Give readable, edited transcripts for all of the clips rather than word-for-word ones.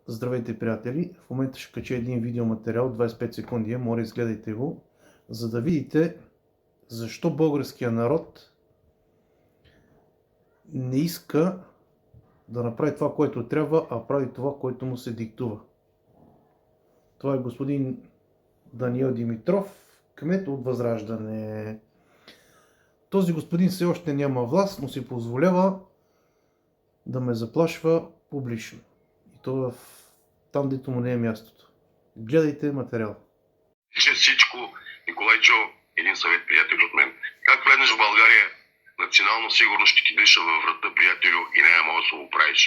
Здравейте, приятели! В момента ще кача един видеоматериал, 25 секунди, моля изгледайте го, за да видите защо българския народ не иска да направи това, което трябва, а прави това, което му се диктува. Това е господин Даниел Димитров, кмет от Възраждане. Този господин все още няма власт, но си позволява да ме заплашва публично. И то там, дето му не е мястото. Гледайте материал. Че всичко, Николайчо, един съвет, приятел от мен. Как влезеш в България, национална сигурност ще ти диша във врата, приятелю, и няма да се го правиш.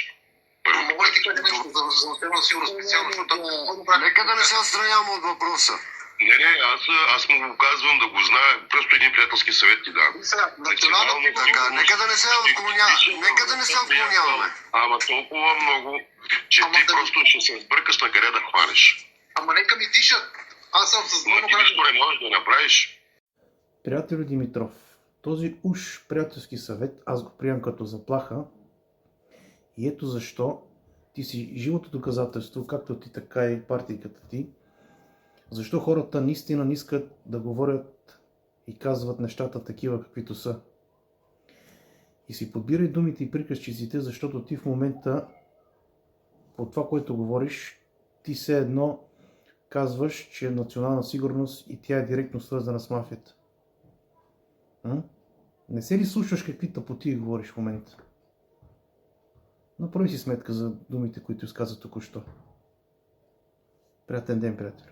Мога ли ти кажа нещо за национална сигурност специално? Нека да не се отстраняваме от въпроса. Не, аз му го казвам да го знае, просто един приятелски съвет ти дам. Национална Така, нека да не се отклоняваме. Ама толкова много, че ти просто ще се сбъркаш на къде да хванеш. Ама нека ми тишат. Аз съм с Но ти нищо не можеш да направиш. Приятелю Димитров, този уж приятелски съвет аз го приемам като заплаха и ето защо ти си живото доказателство, както ти, така и партийката ти, защо хората наистина не искат да говорят и казват нещата такива, каквито са. И си подбирай думите и приказчиците, защото ти в момента по това, което говориш, ти все едно казваш, че е национална сигурност и тя е директно свързана с мафията. Не се ли слушаш какви тъпоти говориш в момента? Направи си сметка за думите, които изказа току-що. Приятен ден, приятели!